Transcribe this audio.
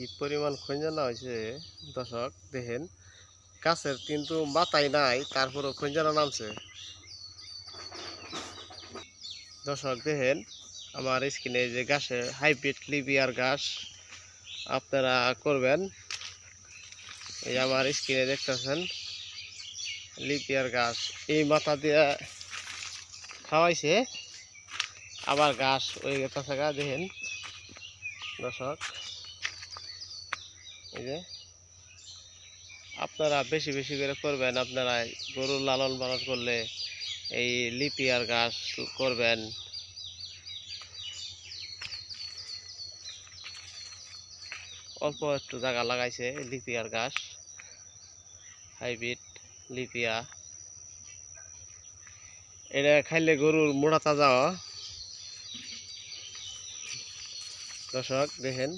কি পরিমাণ খঞ্জনা হয়েছে দর্শক দেখেন। গাছের কিন্তু মাথায় নাই, তারপরও খঞ্জনা নামছে। দর্শক দেখেন আমার স্কিনে যে গাছের হাইব্রিড লিবিয়ার ঘাস আপনারা করবেন। এই আমার স্কিনে দেখতেছেন লিবিয়ার ঘাস, এই মাথা দিয়ে খাওয়াইছে, আবার ঘাস ওই গেছে গা। দেখেন দর্শক, এই যে আপনারা বেশি বেশি করে করবেন। আপনারা গরুর লালন পালন করলে এই লিপিয়ার ঘাস করবেন। অল্প একটু জায়গা লাগাইছে লিপিয়ার ঘাস, হাইব্রিড লিপিয়া। এটা খাইলে গরুর মোটা তাজা। দর্শক দেখেন।